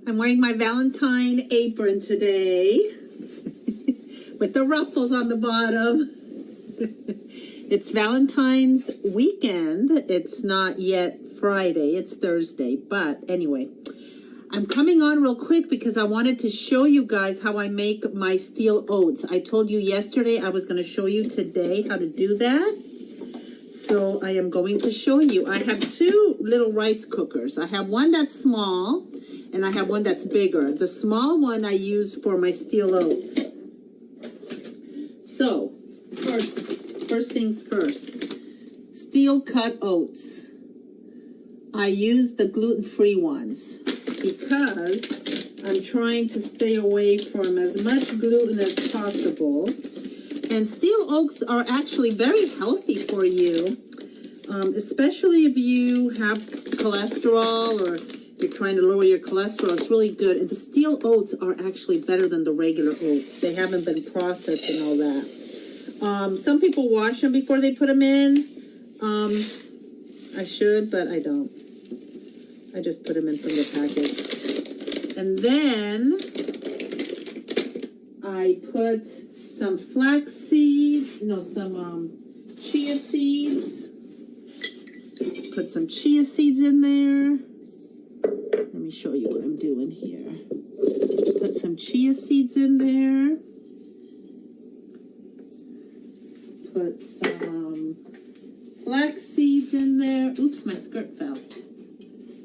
I'm wearing my Valentine apron today with the ruffles on the bottom. It's Valentine's weekend. It's not yet Friday, it's Thursday. But anyway, I'm coming on real quick because I wanted to show you guys how I make my Stealoats. I told you yesterday I was going to show you today how to do that. So I am going to show you. I have two little rice cookers. I have one that's small and I have one that's bigger. The small one I use for my Stealoats. So first things first. Steel cut oats. I use the gluten-free ones because I'm trying to stay away from as much gluten as possible. And steel oats are actually very healthy for you, especially if you have cholesterol or you're trying to lower your cholesterol. It's really good. And the steel oats are actually better than the regular oats. They haven't been processed and all that. Some people wash them before they put them in. I should, but I don't. I just put them in from the package. And then I put some chia seeds. Put some chia seeds in there. Let me show you what I'm doing here. Put some chia seeds in there. Put some flax seeds in there. Oops, my skirt fell.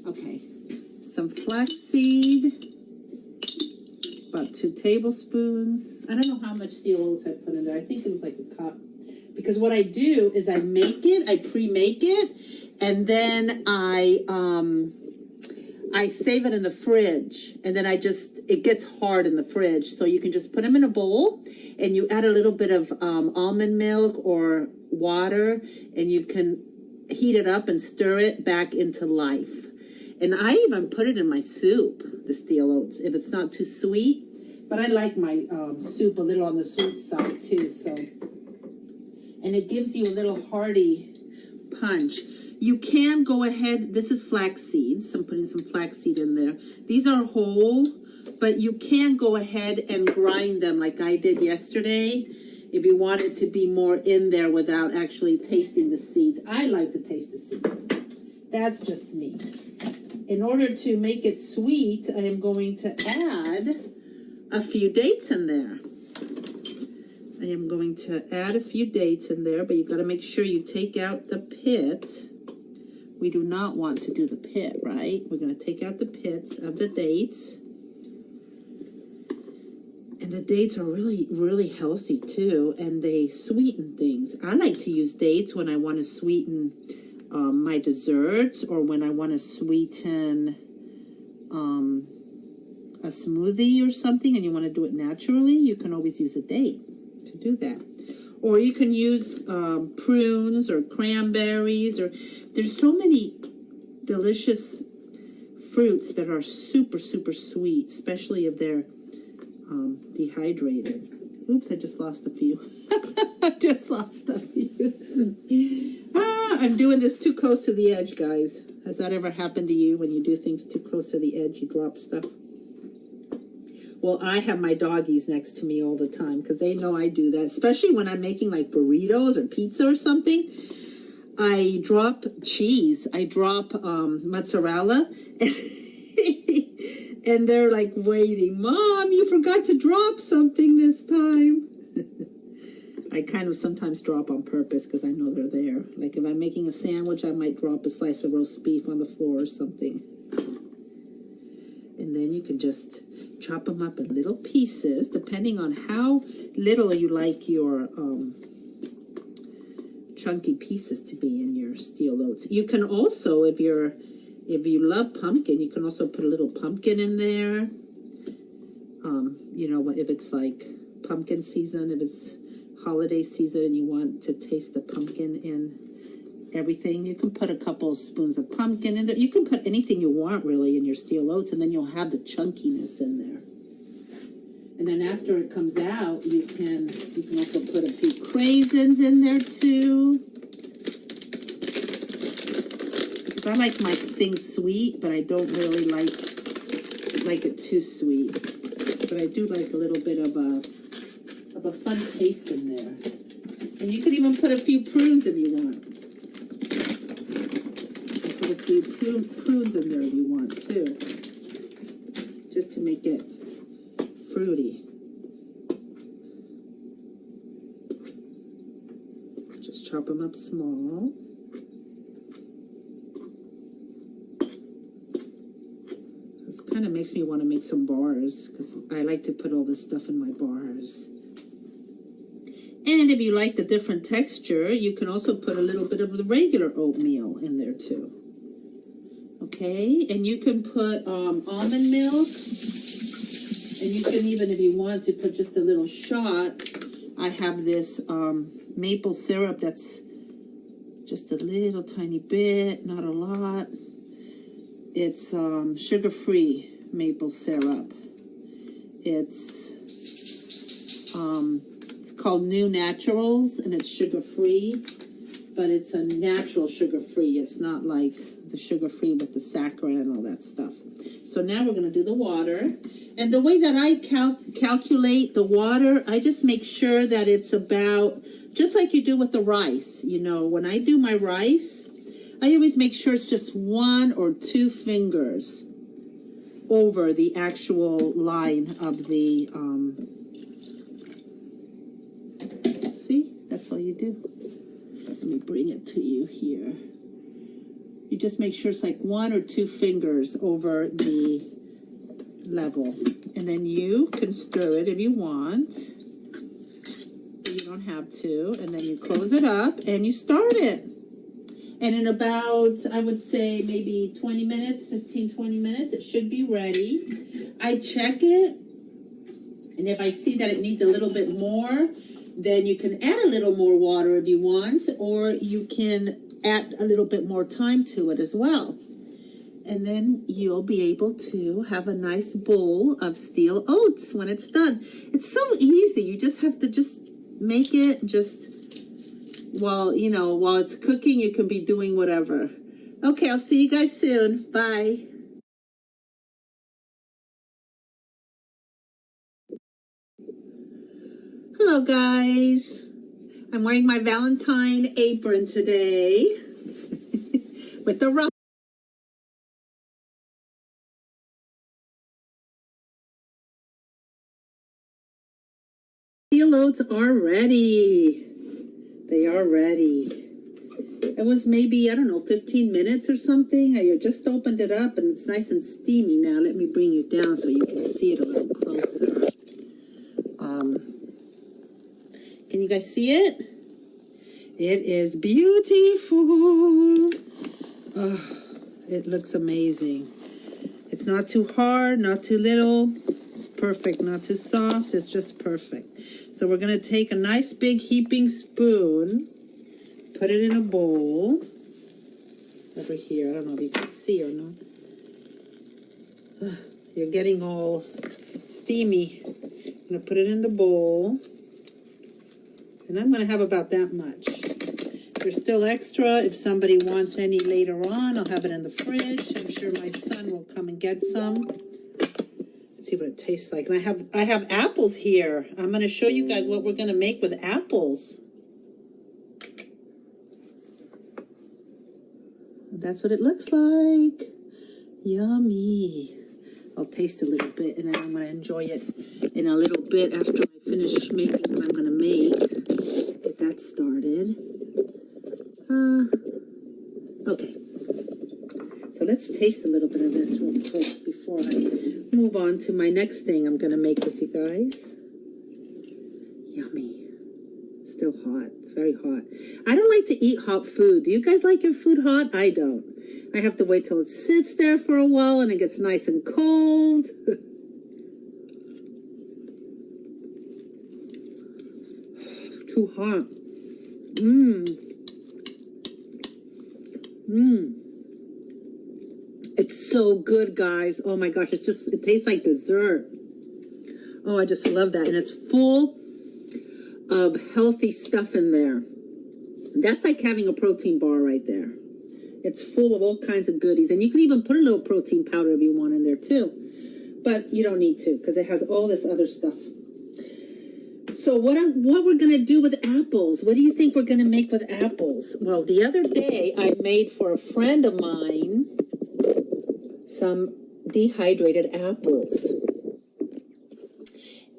Okay, some flax seed. About 2 tablespoons. I don't know how much steel oats I put in there. I think it was like a cup. Because what I do is I make it, I pre-make it, and then I save it in the fridge. And then it gets hard in the fridge. So you can just put them in a bowl and you add a little bit of almond milk or water and you can heat it up and stir it back into life. And I even put it in my soup, the Stealoats, if it's not too sweet. But I like my soup a little on the sweet side too. So, and it gives you a little hearty punch. You can go ahead. This is flax seeds. I'm putting some flax seed in there. These are whole, but you can go ahead and grind them like I did yesterday if you want it to be more in there without actually tasting the seeds. I like to taste the seeds. That's just me. In order to make it sweet, I am going to add a few dates in there. I am going to add a few dates in there, but you got to make sure you take out the pit. We do not want to do the pit, right? We're going to take out the pits of the dates. And the dates are really, really healthy too, and they sweeten things. I like to use dates when I want to sweeten my desserts, or when I want to sweeten a smoothie or something and you want to do it naturally, you can always use a date to do that. Or you can use prunes or cranberries, or there's so many delicious fruits that are super, super sweet, especially if they're dehydrated. Oops, I just lost a few. I just lost a few. I'm doing this too close to the edge, guys. Has that ever happened to you when you do things too close to the edge, you drop stuff? Well, I have my doggies next to me all the time because they know I do that, especially when I'm making like burritos or pizza or something. I drop cheese. I drop mozzarella. And they're like waiting. Mom, you forgot to drop something this time. I kind of sometimes drop on purpose because I know they're there. Like if I'm making a sandwich, I might drop a slice of roast beef on the floor or something. And then you can just chop them up in little pieces, depending on how little you like your chunky pieces to be in your Stealoats. You can also, if you love pumpkin, you can also put a little pumpkin in there. You know, if it's like pumpkin season, if it's holiday season and you want to taste the pumpkin in everything, you can put a couple of spoons of pumpkin in there. You can put anything you want really in your Stealoats, and then you'll have the chunkiness in there. And then after it comes out, you can also put a few craisins in there too. Because I like my things sweet, but I don't really like don't like it too sweet, but I do like a little bit of a fun taste in there. And you could even put a few prunes if you want. Put a few prunes in there if you want too, just to make it fruity. Just chop them up small. This kind of makes me want to make some bars because I like to put all this stuff in my bars. And if you like the different texture, you can also put a little bit of the regular oatmeal in there too. Okay, and you can put almond milk, and you can even, if you want to, put just a little shot. I have this maple syrup that's just a little tiny bit, not a lot. It's sugar-free maple syrup. It's called New Naturals, and it's sugar-free, but it's a natural sugar-free. It's not like the sugar-free with the saccharin and all that stuff. So now we're going to do the water. And the way that I calculate the water, I just make sure that it's about, just like you do with the rice. You know, when I do my rice, I always make sure it's just 1 or 2 fingers over the actual line of the, see, that's all you do. Let me bring it to you here. You just make sure it's like 1 or 2 fingers over the level. And then you can stir it if you want. But you don't have to. And then you close it up and you start it. And in about, I would say maybe 20 minutes, 15, 20 minutes, it should be ready. I check it. And if I see that it needs a little bit more, then you can add a little more water if you want, or you can add a little bit more time to it as well. And then you'll be able to have a nice bowl of Stealoats when it's done. It's so easy. You just have to just make it just while, you know, while it's cooking, you can be doing whatever. Okay, I'll see you guys soon. Bye. Hello, guys. I'm wearing my Valentine apron today with the ruffles. Stealoats are ready. They are ready. It was maybe, I don't know, 15 minutes or something. I just opened it up and it's nice and steamy now. Let me bring you down so you can see it a little closer. Can you guys see it? It is beautiful. Oh, it looks amazing. It's not too hard, not too little. It's perfect, not too soft. It's just perfect. So we're going to take a nice big heaping spoon, put it in a bowl over here. I don't know if you can see or not. You're getting all steamy. I'm going to put it in the bowl. And I'm going to have about that much. There's still extra. If somebody wants any later on, I'll have it in the fridge. I'm sure my son will come and get some. Let's see what it tastes like. And I have apples here. I'm going to show you guys what we're going to make with apples. That's what it looks like. Yummy. I'll taste a little bit and then I'm going to enjoy it in a little bit after I finish making what I'm going to make. Get that started. Okay. So let's taste a little bit of this real quick before I move on to my next thing I'm going to make with you guys. Yummy. It's still hot. It's very hot. I don't like to eat hot food. Do you guys like your food hot? I don't. I have to wait till it sits there for a while and it gets nice and cold. Too hot. It's so good, guys. Oh my gosh, it tastes like dessert. Oh, I just love that. And it's full of healthy stuff in there. That's like having a protein bar right there. It's full of all kinds of goodies. And you can even put a little protein powder if you want in there too. but you don't need to because it has all this other stuff. So what we're gonna do with apples? What do you think we're gonna make with apples? Well, the other day I made for a friend of mine some dehydrated apples,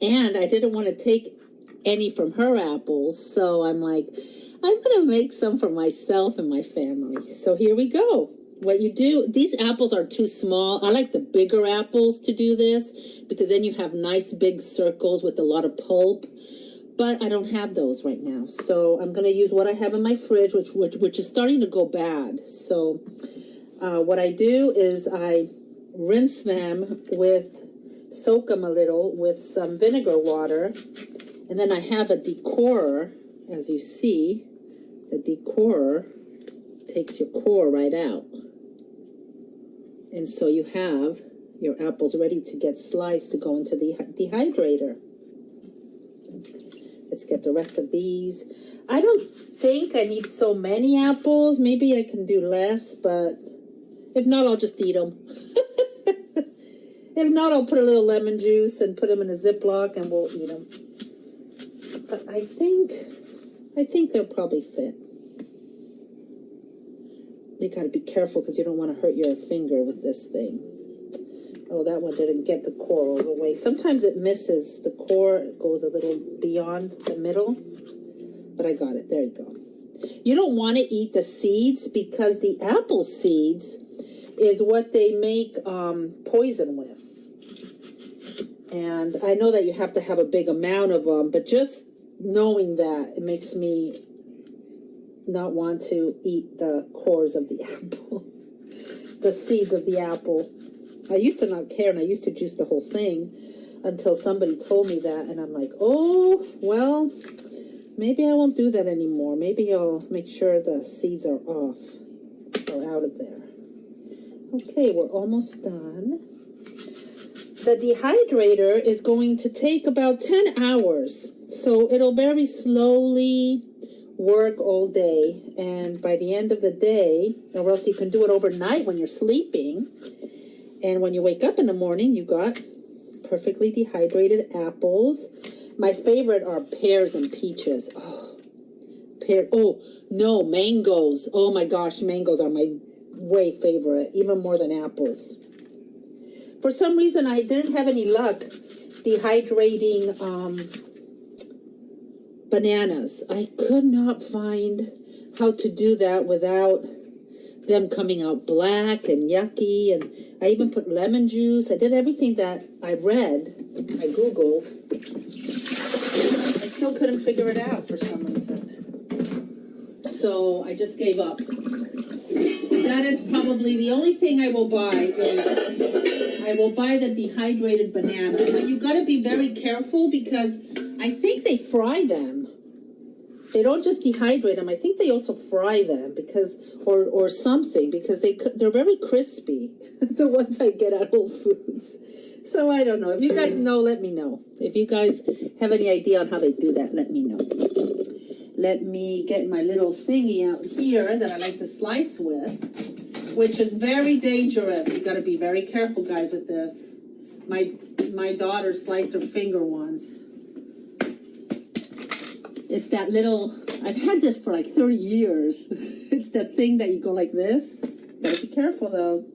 and I didn't want to take any from her apples, so I'm like, I'm gonna make some for myself and my family. So here we go. What you do, these apples are too small. I like the bigger apples to do this because then you have nice big circles with a lot of pulp. But I don't have those right now. So I'm going to use what I have in my fridge, which is starting to go bad. So what I do is I rinse them soak them a little with some vinegar water. And then I have a decorer, as you see. The decorer takes your core right out. And so you have your apples ready to get sliced to go into the dehydrator. Let's get the rest of these. I don't think I need so many apples. Maybe I can do less, but if not, I'll just eat them. If not, I'll put a little lemon juice and put them in a Ziploc and we'll eat them. But I think they'll probably fit. You gotta be careful because you don't want to hurt your finger with this thing. Oh, that one didn't get the core all the way. Sometimes it misses the core. It goes a little beyond the middle. But I got it. There you go. You don't want to eat the seeds because the apple seeds is what they make poison with. And I know that you have to have a big amount of them, but just knowing that, it makes me not want to eat the cores of the apple, the seeds of the apple. I used to not care, and I used to juice the whole thing until somebody told me that, and I'm like, oh, well, maybe I won't do that anymore. Maybe I'll make sure the seeds are off or out of there. Okay, we're almost done. The dehydrator is going to take about 10 hours, so it'll very slowly work all day, and by the end of the day, or else you can do it overnight when you're sleeping, and when you wake up in the morning, you got perfectly dehydrated apples. My favorite are pears and peaches. Oh, no, mangoes. Oh my gosh, mangoes are my way favorite, even more than apples. For some reason, I didn't have any luck dehydrating bananas. I could not find how to do that without them coming out black and yucky. And I even put lemon juice. I did everything that I read. I Googled. I still couldn't figure it out for some reason. So I just gave up. That is probably the only thing I will buy is I will buy the dehydrated bananas. But you got to be very careful because I think they fry them. They don't just dehydrate them. I think they also fry them because, or something, because they're very crispy. The ones I get at Whole Foods. So I don't know. If you guys know, let me know. If you guys have any idea on how they do that, let me know. Let me get my little thingy out here that I like to slice with, which is very dangerous. You got to be very careful, guys, with this. My daughter sliced her finger once. It's that little, I've had this for like 30 years. It's that thing that you go like this. Gotta be careful though.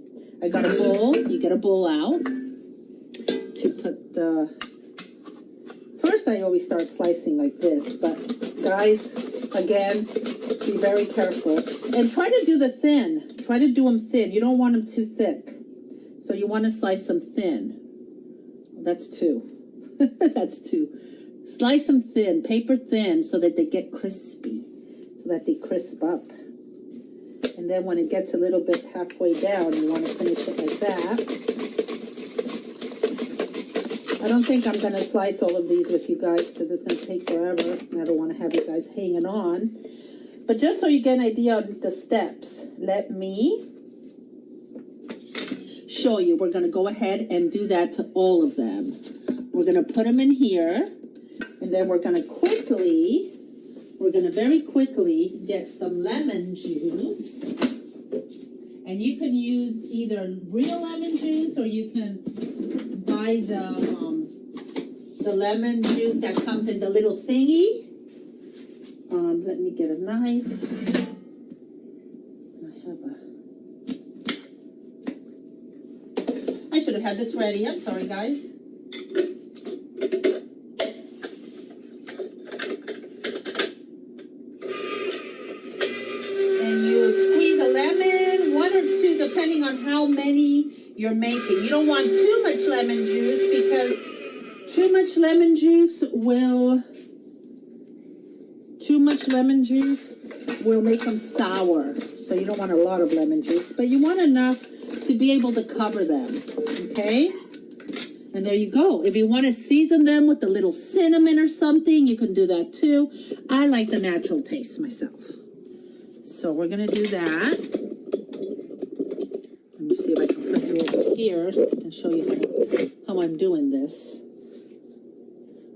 I got a bowl. You get a bowl out to put the, first I always start slicing like this, but guys, again, be very careful. And try to do the thin. Try to do them thin. You don't want them too thick. So you want to slice them thin. That's two. That's two. Slice them thin, paper thin, so that they get crispy, so that they crisp up. And then when it gets a little bit halfway down, you want to finish it like that. I don't think I'm going to slice all of these with you guys because it's going to take forever. I don't want to have you guys hanging on. But just so you get an idea on the steps, let me show you. We're going to go ahead and do that to all of them. We're going to put them in here. And then we're going to very quickly get some lemon juice. And you can use either real lemon juice or you can buy buy the lemon juice that comes in the little thingy. Let me get a knife. I should have had this ready. I'm sorry, guys. And you squeeze a lemon, 1 or 2, depending on how many you're making. You don't want too much lemon juice because too much lemon juice will make them sour. So you don't want a lot of lemon juice, but you want enough to be able to cover them, okay? And there you go. If you want to season them with a little cinnamon or something, you can do that too. I like the natural taste myself. So we're gonna do that. Let me see if I can put you over here so I can show you how I'm doing this.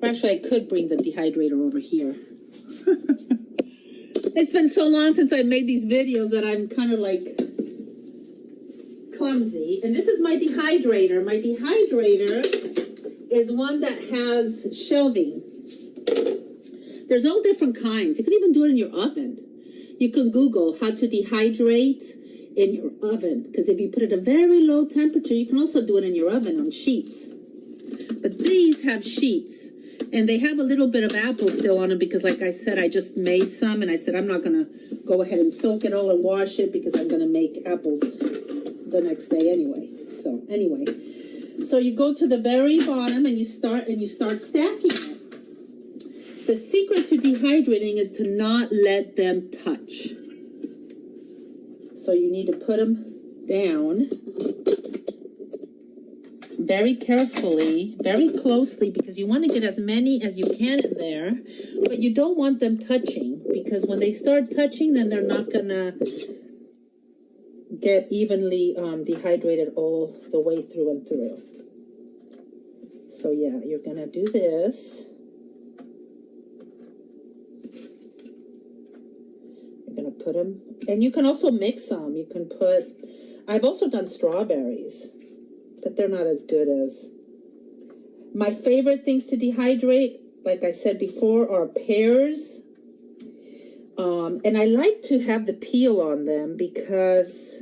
Or actually, I could bring the dehydrator over here. It's been so long since I made these videos that I'm kind of like clumsy. And this is my dehydrator. My dehydrator is one that has shelving. There's all different kinds. You can even do it in your oven. You can Google how to dehydrate in your oven. Because if you put it at a very low temperature, you can also do it in your oven on sheets. But these have sheets. And they have a little bit of apple still on them because, like I said, I just made some. And I said, I'm not going to go ahead and soak it all and wash it because I'm going to make apples the next day anyway. So anyway, so you go to the very bottom and you start stacking it. The secret to dehydrating is to not let them touch. So you need to put them down very carefully, very closely, because you want to get as many as you can in there, but you don't want them touching, because when they start touching, then they're not gonna get evenly dehydrated all the way through and through. So yeah, you're gonna do this. You're gonna put them, and you can also mix them. You can put, I've also done strawberries, but they're not as good as. My favorite things to dehydrate, like I said before, are pears. And I like to have the peel on them because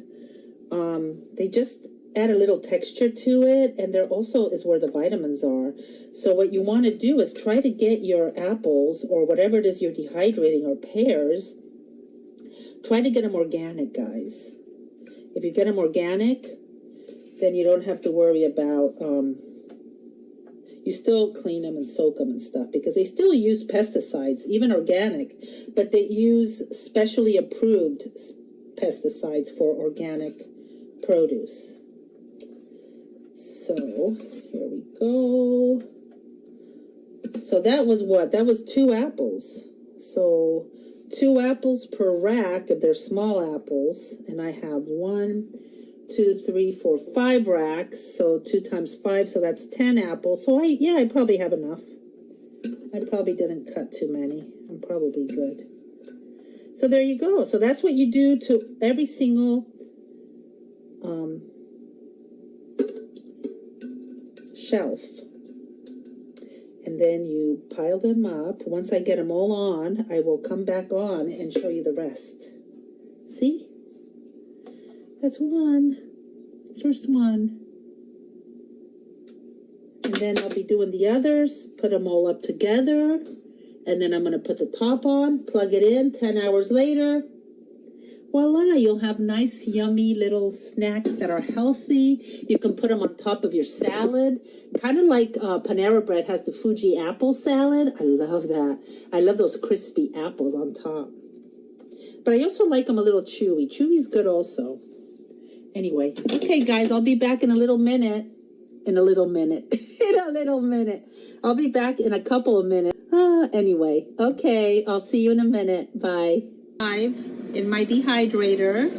they just add a little texture to it, and there also is where the vitamins are. So what you want to do is try to get your apples or whatever it is you're dehydrating, or pears, try to get them organic, guys. If you get them organic, then you don't have to worry about, you still clean them and soak them and stuff, because they still use pesticides, even organic, but they use specially approved pesticides for organic produce. So here we go. So that was what? That was 2 apples. So 2 apples per rack if they're small apples, and I have 1, 2, 3, 4, 5 racks, so 2 times 5, so that's 10 apples. So I probably have enough. I probably didn't cut too many. I'm probably good. So there you go. So that's what you do to every single shelf. And then you pile them up. Once I get them all on, I will come back on and show you the rest. See? That's one. First one. And then I'll be doing the others, put them all up together, and then I'm going to put the top on, plug it in. 10 hours later, voila, you'll have nice, yummy little snacks that are healthy. You can put them on top of your salad, kind of like Panera Bread has the Fuji apple salad. I love that. I love those crispy apples on top. But I also like them a little chewy. Chewy's good also. Anyway, okay, guys, I'll be back in a little minute. In a little minute. I'll be back in a couple of minutes. Anyway, okay, I'll see you in a minute. Bye. In my dehydrator,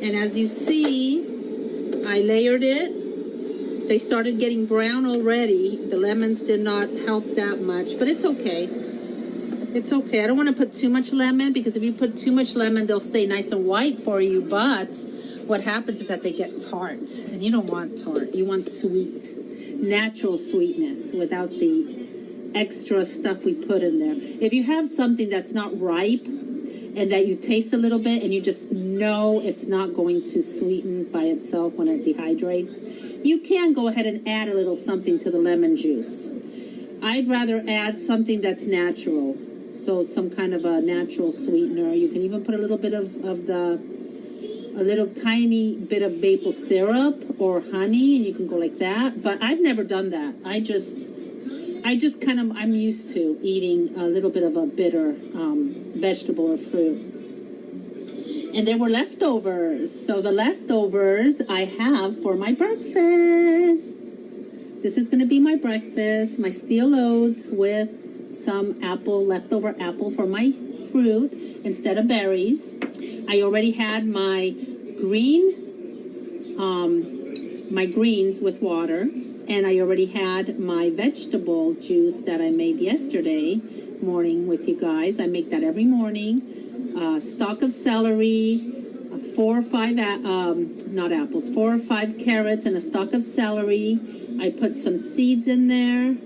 and as you see, I layered it. They started getting brown already. The lemons did not help that much, but it's okay. It's okay. I don't want to put too much lemon, because if you put too much lemon, they'll stay nice and white for you, but what happens is that they get tart, and you don't want tart. You want sweet. natural sweetness without the extra stuff we put in there. If you have something that's not ripe and that you taste a little bit and you just know it's not going to sweeten by itself when it dehydrates, you can go ahead and add a little something to the lemon juice. I'd rather add something that's natural, so some kind of a natural sweetener. You can even put a little bit of a little tiny bit of maple syrup or honey, and you can go like that. But I've never done that. I just kind of, I'm used to eating a little bit of a bitter vegetable or fruit. And there were leftovers. So the leftovers I have for my breakfast. This is going to be my breakfast, my Stealoats with some leftover apple for my fruit instead of berries. I already had my greens with water, and I already had my vegetable juice that I made yesterday morning with you guys. I make that every morning. Stalk of celery, 4 or 5 carrots and a stalk of celery. I put some seeds in there.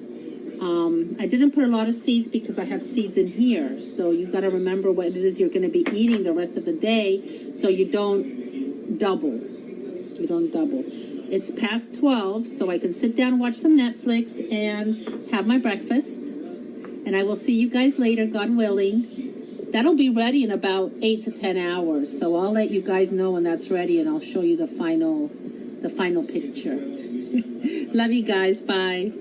I didn't put a lot of seeds because I have seeds in here. So you got to remember what it is you're going to be eating the rest of the day, so you don't double. You don't double. It's past 12, so I can sit down and watch some Netflix and have my breakfast. And I will see you guys later, God willing. That'll be ready in about 8 to 10 hours. So I'll let you guys know when that's ready, and I'll show you the final picture. Love you guys. Bye.